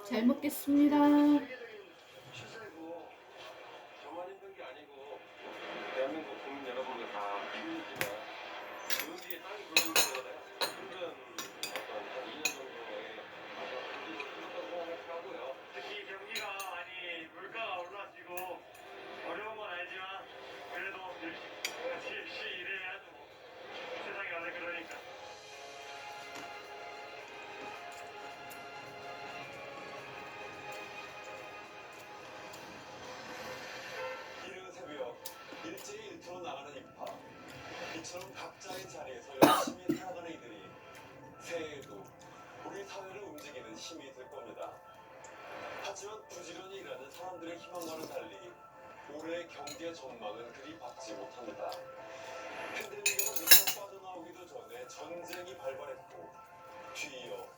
잘 먹겠습니다. 시세고 저만 힘든 게 아니고 대한민국 국민 여러분들 다 힘들지만 그 뒤에 땅이 굴러오는 거잖아요. 힘든 어떤 한 2년 정도의 생각을 생각하고요. 특히 경기가 많이 물가가 올라지고 어려운 건 알지만 그래도 열심히 일해야죠. 뭐. 세상이 원래 그러니까. 이른 새벽 일제히 일터로 나가는 인파 이처럼 각자의 자리에서 열심히 살아가는 이들이 새해에도 우리 사회를 움직이는 힘이 될 겁니다. 하지만 부지런히 일하는 사람들의 희망과는 달리 올해의 경제 전망은 그리 밝지 못합니다. 팬데믹에서 미처 빠져나오기도 전에 전쟁이 발발했고 뒤이어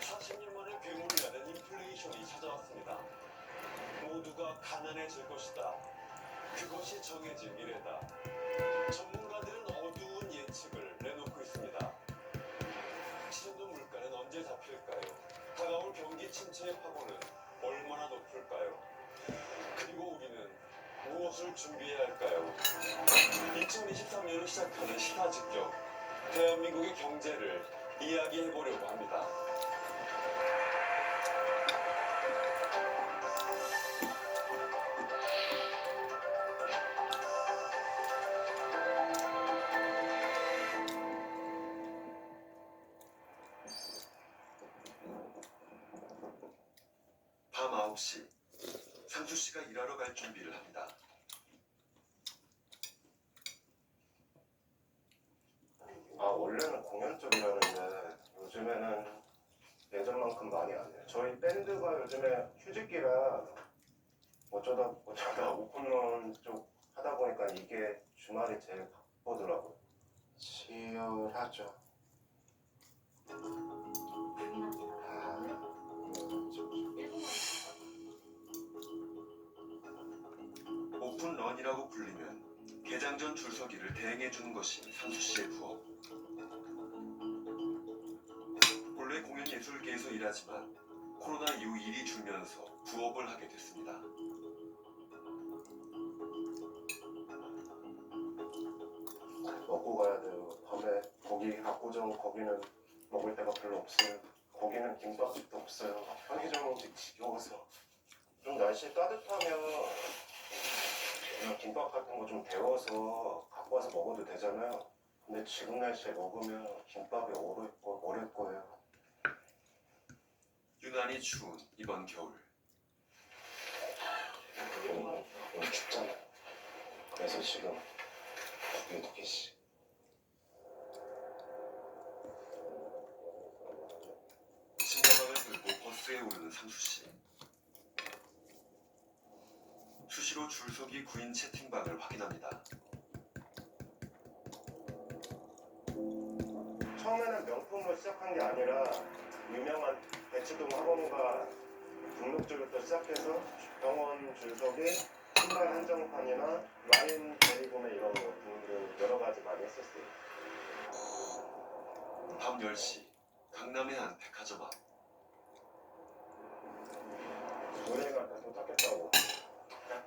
40년 만에 괴물이라는 인플레이션이 찾아왔습니다. 모두가 가난해질 것이다. 그것이 정해진 미래다. 전문가들은 어두운 예측을 내놓고 있습니다. 치솟는 물가는 언제 잡힐까요? 다가올 경기 침체의 파고는 얼마나 높을까요? 그리고 우리는 무엇을 준비해야 할까요? 2023년을 시작하는 시사 직격 대한민국의 경제를 이야기해보려고 합니다. 밤 9시 상수 씨가 일하러 갈 준비를 합니다. 원래는 공연 쪽이라는데 요즘에는 예전만큼 많이 안 해요. 저희 밴드가 요즘에 휴직기라 어쩌다 오픈런 쪽 하다 보니까 이게 주말이 제일 바쁘더라고요. 치열하죠. 오픈런이라고 불리면 개장 전 줄서기를 대행해주는 것이 상수 씨의 부업. 본래 공연 예술계에서 일하지만 코로나 이후 일이 줄면서 부업을 하게 됐습니다. 먹고 가야 돼요. 밤에 거기 압구정 거기는 먹을 데가 별로 없어요. 거기는 김밥집도 없어요. 편의점 음식 지겨워서. 좀 날씨 따뜻하면 그냥 김밥 같은 거 좀 데워서 갖고 와서 먹어도 되잖아요. 근데 지금 날씨에 먹으면 김밥이 얼을 거예요. 유난히 추운 이번 겨울. 너무 춥잖아요. 그래서 지금 2개씩. 짐가방을 들고 버스에 오르는 상수 씨. 수시로 줄서기 구인 채팅방을 확인합니다. 처음에는 명품으로 시작한 게 아니라 유명한 대치동 학원가 등록줄부터 시작해서 병원 줄서기, 신발 한정판이나 와인 대리구매 이런 거 등등 여러 가지 많이 했었어요. 밤 10시 강남의 한 백화점 앞. 은행한테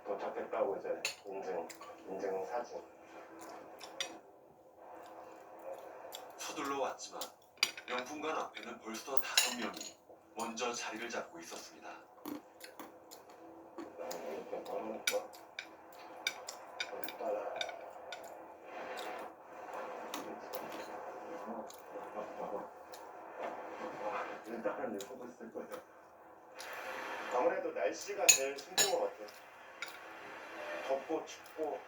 도착했다고 이제 인증 사진. 서둘러 왔지만 명품관 앞에는 벌써 5명이 먼저 자리를 잡고 있었습니다. 이렇게 걸어놓고 따라. 일단은 내 보고 있을 거예요. 아무래도 날씨가 제일 힘든 것 같아요. 덥고 춥고.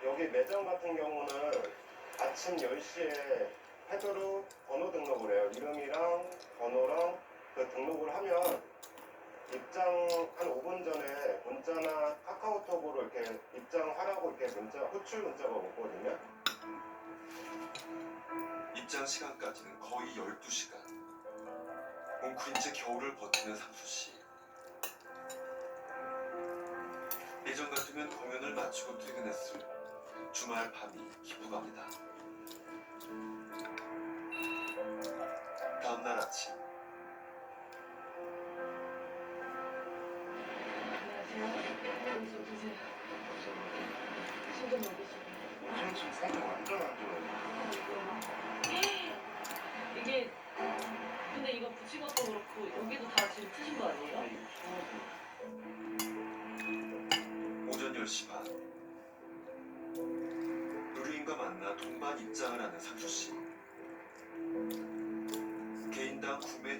여기 매점 같은 경우는 아침 10시에 패드로 번호 등록을 해요. 이름이랑 번호랑 그 등록을 하면 입장 한 5분 전에 문자나 카카오톡으로 이렇게 입장하라고 이렇게 호출 문자가 오거든요. 입장 시간까지는 거의 12시간. 웅크린 채 겨울을 버티는 상수 씨. 예전 같으면 공연을 마치고 퇴근했을 주말 밤이 기쁘갑니다.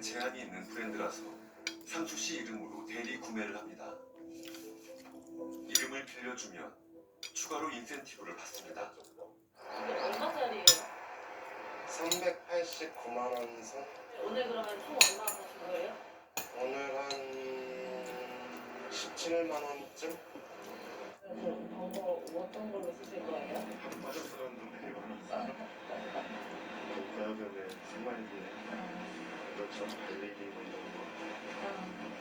제한이 있는 브랜드라서 상수 씨 이름으로 대리 구매를 합니다. 이름을 빌려주면 추가로 인센티브를 받습니다. 이게 얼마짜리예요? 389만 원 선? 오늘 그러면 총 얼마 하신 거예요? 오늘 한 17만 원쯤? 그래서 광고 어떤 걸로 쓰실 거예요? 빠져서는 돈 되게 많았어요. 가요금에 스마일리에 그렇죠. 달리기 뭐 이런 거.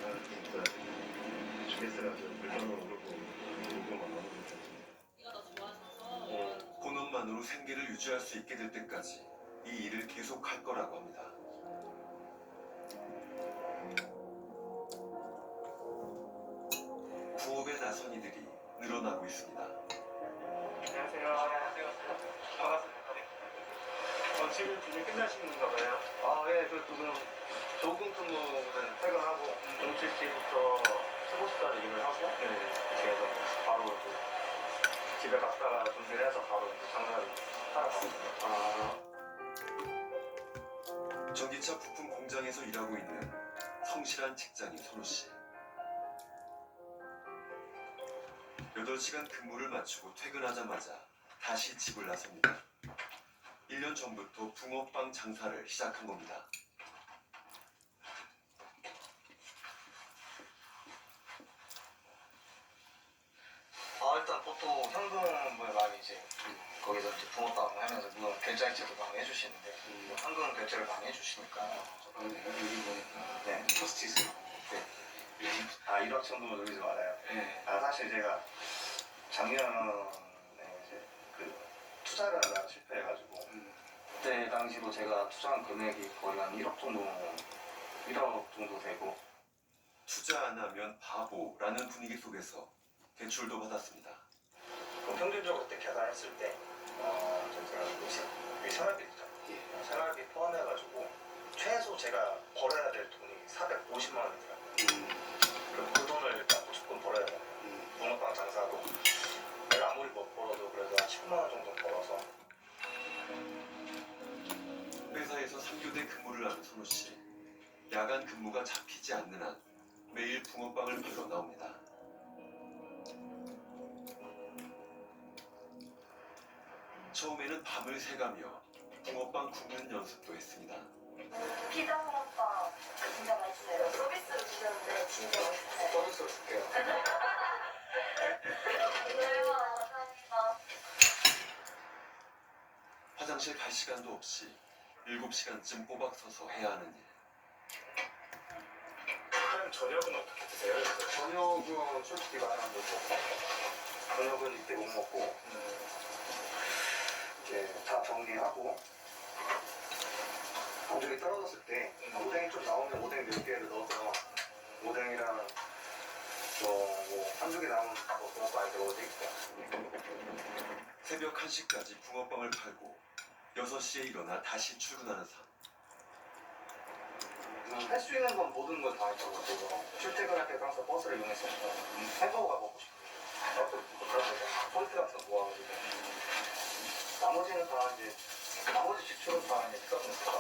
아 진짜 주겠어야죠. 물가는 오르고 요금 안 오르고. 이가 더 좋아져서 본업만으로 생계를 유지할 수 있게 될 때까지 이 일을 계속할 거라고 합니다. 부업에 나선 이들이 늘어나고 있습니다. 안녕하세요. 반갑습니다. 지금 준비 끝나시는가 봐요. 예, 그럼 조금 근무는 퇴근하고 07시부터 15시까지 일을 하고 그래서 바로 집에 갔다가 준비를 해서 바로 장사를 하러 갑니다. 전기차 부품 공장에서 일하고 있는 성실한 직장인 선우 씨. 8시간 근무를 마치고 퇴근하자마자 다시 집을 나섭니다. 1년 전부터 붕어빵 장사를 시작한 겁니다. 일단 보통 현금을 많이 이제 거기서 이제 붕어빵 하면서 물론 결제도 많이 해주시는데 현금 결제를 많이 해주시니까 여기 보니까 네 포스트잇을 네. 일확천금을 여기서 말아요. 네. 사실 제가 작년에 이제 그 투자를 하다가 실패해가지고 그때 당시로 제가 투자한 금액이 거의 한 1억 정도 되고 투자 안 하면 바보라는 분위기 속에서 대출도 받았습니다. 그럼 평균적으로 그때 계산했을 때 제가 생활비 있죠. 생활비 포함해가지고 최소 제가 벌어야 될 돈이 450만 원이더라고요. 그럼 그 돈을 일단 무조건 벌어야 돼요. 붕어빵 장사로 내가 아무리 못 벌어도 그래도 한 10만 원 정도 벌어서 회사에서 3교대 근무를 하는 선우 씨. 야간 근무가 잡히지 않는 한 매일 붕어빵을 팔러 나옵니다. 처음에는 밤을 새가며 붕어빵 굽는 연습도 했습니다. 피자 붕어빵 진짜 맛있어요. 서비스로 주셨는데 진짜 맛있어요. 서비스로 줄게요. 대박 감사합니다. 화장실 갈 시간도 없이 7시간쯤 꼬박 서서 해야 하는 일. 사장님 저녁은 어떻게 드세요? 저녁은 솔직히 말하면 못 먹고 저녁은 이때 못 먹고 이제 다 정리하고 반죽이 떨어졌을 때 오뎅이 좀 나오면 오뎅 몇 개를 넣어서 오뎅이랑 뭐 반죽이 남은 거 많이 넣어드릴게요. 새벽 1시까지 붕어빵을 팔고 6시에 일어나 다시 출근하는 삶. 할 수 있는 건 모든 걸 다 했죠. 출퇴근할 때 항상 버스를 이용했으니까 햄버거가 먹고 싶어요. 폴트 같은 거 모아가지고 나머지는 다 이제 나머지 지출은 다 이제 써주니까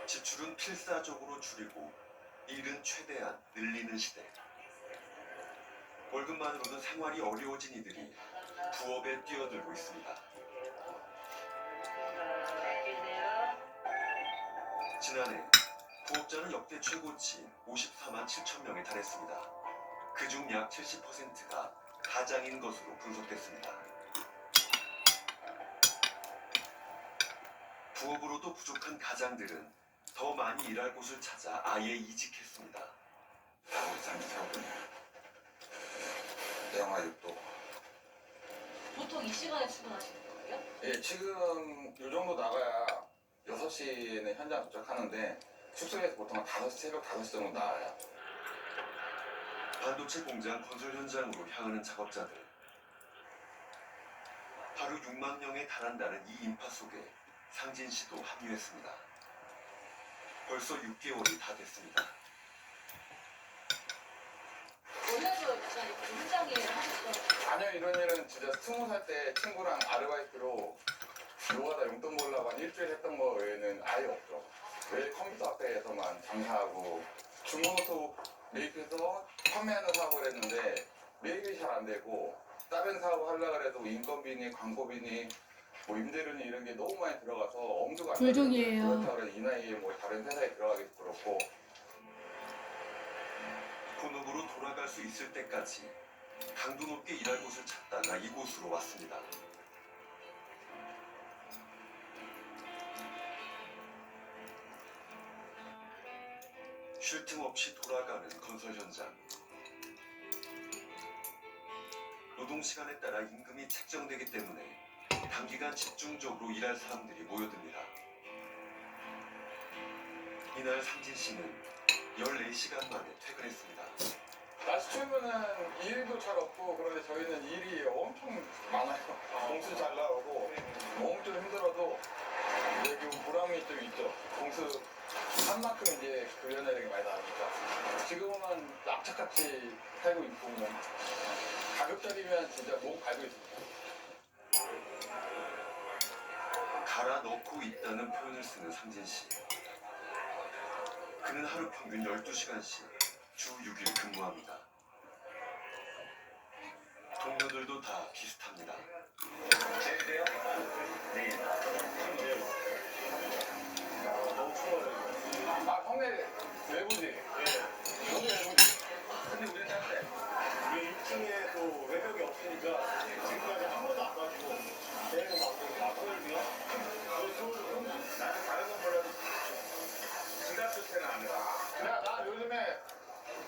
지출은 필사적으로 줄이고 일은 최대한 늘리는 시대. 월급만으로는 생활이 어려워진 이들이 부업에 뛰어들고 있습니다. 지난해 부업자는 역대 최고치인 54만 7천 명에 달했습니다. 그중 약 70%가 가장인 것으로 분석됐습니다. 부업으로도 부족한 가장들은 더 많이 일할 곳을 찾아 아예 이직했습니다. 영화육도. 보통 이 시간에 출근하시는 거예요? 예, 지금 요 정도 나가야 6시에는 현장 도착하는데 숙소에서 보통 한 5시, 새벽 5시 정도 나와요. 반도체 공장 건설 현장으로 향하는 작업자들. 하루 6만 명에 달한다는 이 인파 속에 상진 씨도 합류했습니다. 벌써 6개월이 다 됐습니다. 원래도 약간 이렇게 현장 일 하셨던 아니요, 이런 일은 진짜 20살 때 친구랑 아르바이트로 노가다 용돈 벌려고 한 일주일 했던 거 외에는 아예 없죠. 왜 컴퓨터 앞에서만 장사하고 중고노트 메이크해서 판매하는 사업을 했는데 매입이 잘 안 되고 다른 사업 하려고 해도 인건비니 광고비니 뭐 임대료니 이런 게 너무 많이 들어가서 엄두가 안 나요. 불족이에요. 그렇다고 해서 이 나이에 뭐 다른 회사에 들어가기도 그렇고 본업으로 돌아갈 수 있을 때까지 강도 높게 일할 곳을 찾다가 이곳으로 왔습니다. 쉴 틈 없이 돌아가는 건설 현장. 노동 시간에 따라 임금이 책정되기 때문에 단기간 집중적으로 일할 사람들이 모여듭니다. 이날 상진 씨는 14시간 만에 퇴근했습니다. 날씨 추우면은 일도 잘 없고 그런데 저희는 일이 엄청 많아요. 공수 잘 나오고 엄청 힘들어도 여기 보람이 좀 있죠. 공수 한 만큼 이제 근련하는 게 많이 나오니까 지금은 악착같이 살고 있고 뭐 가급적이면 진짜 몸 갈고 있습니다. 갈아 넣고 있다는 표현을 쓰는 상진 씨. 그는 하루 평균 12시간씩 주 6일 근무합니다. 동료들도 다 비슷합니다. 아 형네 외부지? 형네 외부지? 근데 우리는 짠데. 우리 1층에도 외벽이 없으니까 지금까지 한 번도 안 가지고 내일은 서울비야? 나는 다른 건 몰라도 지갑 조퇴는 안 해. 나 요즘에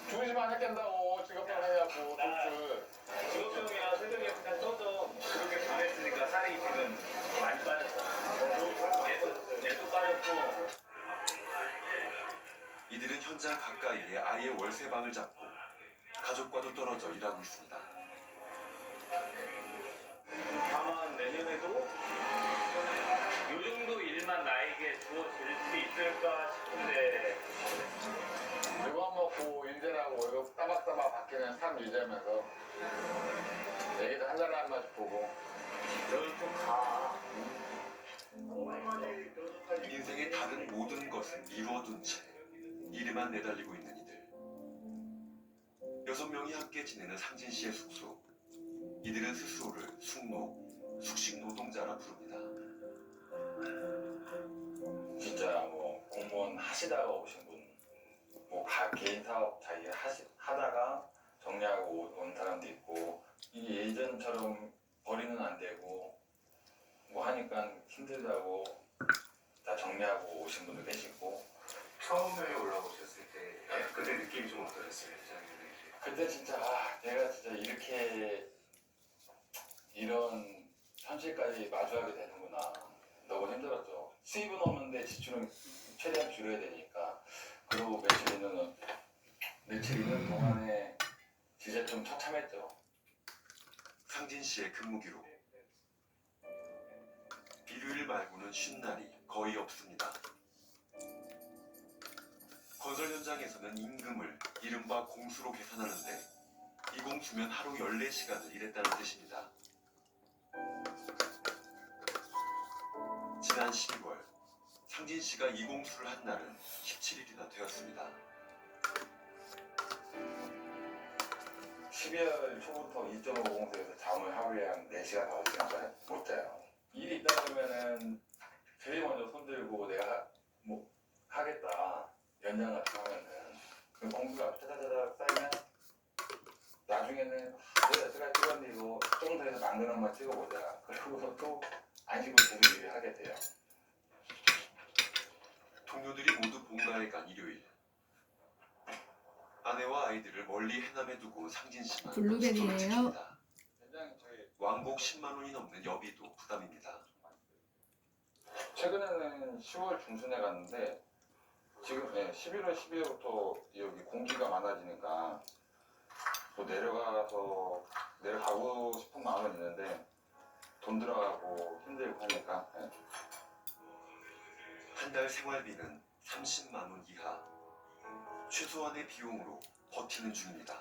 2시만 했겠다고 직업병 하냐고 직업병이야 새벽에 그냥 떠져. 그렇게 잘했으니까 살이 지금 많이 빠졌어. 얘도 빠졌고. 이들은 현장 가까이에 아예 월세방을 잡고 가족과도 떨어져 일하고 있습니다. 다만 내년에도 요 정도 일만 나에게 주어질 수 있을까 싶은데 물건 먹고 인제라고 월급 따박따박 받기는 참 유지하면서 애기도 한 달에 한 번씩 보고 너는 좀 가. 인생의 다른 모든 것은 이루어둔 채 일에만 내달리고 있는 이들. 6명이 함께 지내는 상진 씨의 숙소. 이들은 스스로를 숙노, 숙식 노동자라 부릅니다. 진짜 뭐 공무원 하시다가 오신 분, 뭐 개인 사업 자기 하다가 정리하고 온 사람도 있고 이게 예전처럼 벌이는 안 되고 뭐 하니까 힘들다고 다 정리하고 오신 분도 계시고 처음에 올라오셨을 때 그때 느낌이 좀 어떠셨어요? 그때 진짜 내가 진짜 이렇게 이런 현실까지 마주하게 되는구나. 너무 힘들었죠. 수입은 없는데 지출은 최대한 줄여야 되니까. 그리고 며칠 있는 동안에 진짜 좀 처참했죠. 상진 씨의 근무 기록. 일요일 말고는 쉰 날이 거의 없습니다. 건설 현장에서는 임금을 이른바 공수로 계산하는데 이 공수면 하루 14시간을 일했다는 뜻입니다. 지난 12월 상진 씨가 이 공수를 한 날은 17일이나 되었습니다. 12월 초부터 2.5공수에서 잠을 하루에 한 4시간, 5시간 못 자요. 일이 있다 보면은 제일 먼저 손들고 내가 뭐 하겠다. 연장 같은 거 하면은 그 공수가 짜자자자 쌓이면 나중에는 내가 찍었는데 이거 조금 더 해서 망근 한번 찍어보자. 그리고서 또 안식으로 계속 일을 하게 돼요. 동료들이 모두 본가에 간 일요일. 아내와 아이들을 멀리 해남에 두고 상진 씨만 블루베리예요? 숙소를 지킵니다. 현장에 저희 왕복 10만 원이 넘는 여비도 부담입니다. 최근에는 10월 중순에 갔는데 지금 11월 12월부터 여기 공기가 많아지니까 또 내려가고 싶은 마음은 있는데 돈 들어가고 힘들고 하니까 한 달 생활비는 30만 원 이하. 최소한의 비용으로 버티는 중입니다.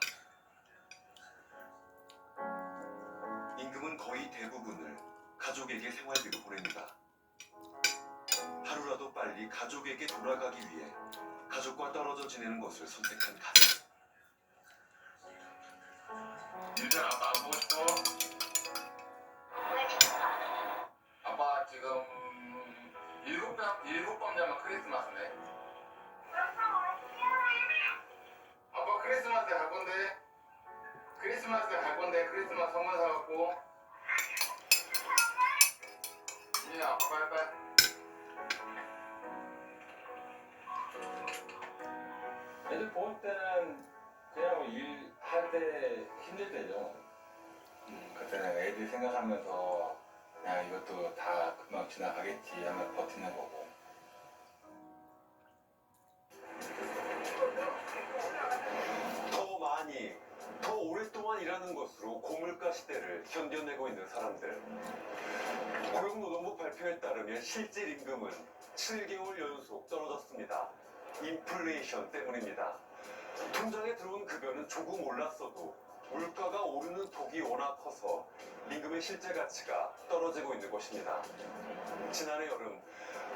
임금은 거의 대부분을 가족에게 생활비로 보냅니다. 누구보다도 빨리 가족에게 돌아가기 위해 가족과 떨어져 지내는 것을 선택한 가족. 유전 아빠 안 보고 싶어? 왜 괜찮아? 아빠 지금 일곱 밤 자면 크리스마스네. 아빠 크리스마스 때 갈 건데. 크리스마스 때 갈 건데 크리스마스 선물 사갖고. 진이야 아빠 빨리빨리. 애들 볼 때는 그냥 뭐 일할 때 힘들 때죠. 그때는 애들 생각하면서 그냥 이것도 다 금방 지나가겠지 하면 버티는 거고. 더 많이, 더 오랫동안 일하는 것으로 고물가 시대를 견뎌내고 있는 사람들. 고용노동부 발표에 따르면 실질 임금은 7개월 연속 떨어졌습니다. 인플레이션 때문입니다. 통장에 들어온 급여는 조금 올랐어도 물가가 오르는 폭이 워낙 커서 임금의 실제 가치가 떨어지고 있는 것입니다. 지난해 여름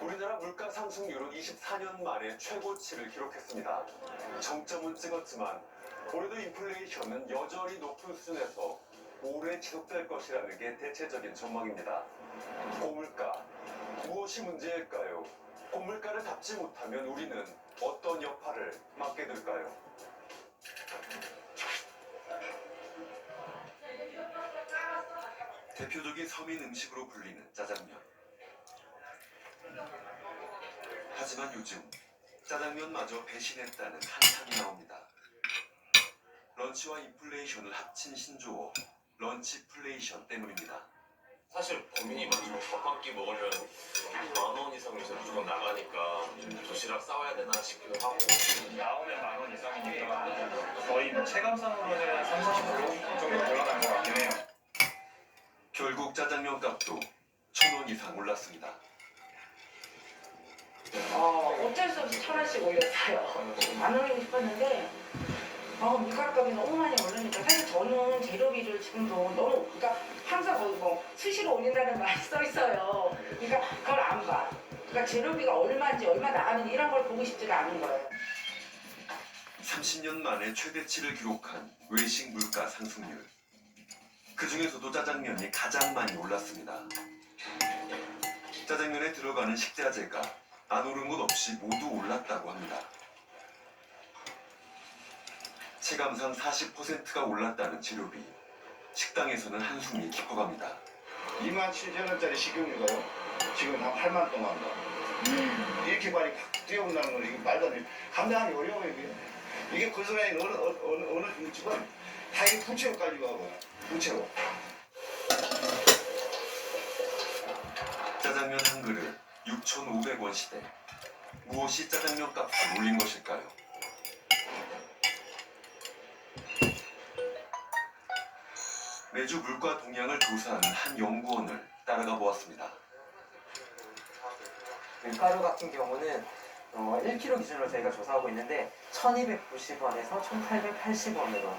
우리나라 물가 상승률은 24년 만에 최고치를 기록했습니다. 정점은 찍었지만 올해도 인플레이션은 여전히 높은 수준에서 오래 지속될 것이라는 게 대체적인 전망입니다. 고물가, 무엇이 문제일까요? 고물가를 잡지 못하면 우리는 어떤 여파를 맞게 될까요? 대표적인 서민 음식으로 불리는 짜장면. 하지만 요즘 짜장면마저 배신했다는 한탄이 나옵니다. 런치와 인플레이션을 합친 신조어 런치플레이션 때문입니다. 사실 고민이 많죠. 밥 한 끼 먹으려면 10,000원 이상 요새 무조건 나가니까 도시락 싸와야 되나 싶기도 하고. 나오면 10,000원 이상이니까 거의 뭐 체감상으로는 30-40% 정도 올라가는 것 같긴 해요. 결국 짜장면 값도 1,000원 이상 올랐습니다. 어쩔 수 없이 1,000원씩 올렸어요. 안 올리고 싶었는데 물가값이 너무 많이 오르니까 사실 저는 재료비를 지금도 너무 그러니까 항상 거기 뭐 수시로 올린다는 말이 써 있어요. 그러니까 그걸 안 봐. 그러니까 재료비가 얼마인지 얼마 나가는지 이런 걸 보고 싶지가 않은 거예요. 30년 만에 최대치를 기록한 외식 물가 상승률. 그 중에서도 짜장면이 가장 많이 올랐습니다. 짜장면에 들어가는 식자재가 안 오른 것 없이 모두 올랐다고 합니다. 체감상 40%가 올랐다는 재료비. 식당에서는 한숨이 깊어갑니다. 27,000원짜리 식용유가요. 지금 한 8만 동안 한다. 이렇게 많이 확 뛰어온다는 건 이게 말도 안 돼. 감당하기 어려워요 이게. 이게 고스란히 어느 집은 다 이 부채로 깔리고 하고요. 부채로. 짜장면 한 그릇 6,500원 시대. 무엇이 짜장면 값을 올린 것일까요? 매주 물가 동향을 조사하는 한 연구원을 따라가 보았습니다. 밀가루 같은 경우는 1kg 기준으로 저희가 조사하고 있는데 1,290원에서 1,880원으로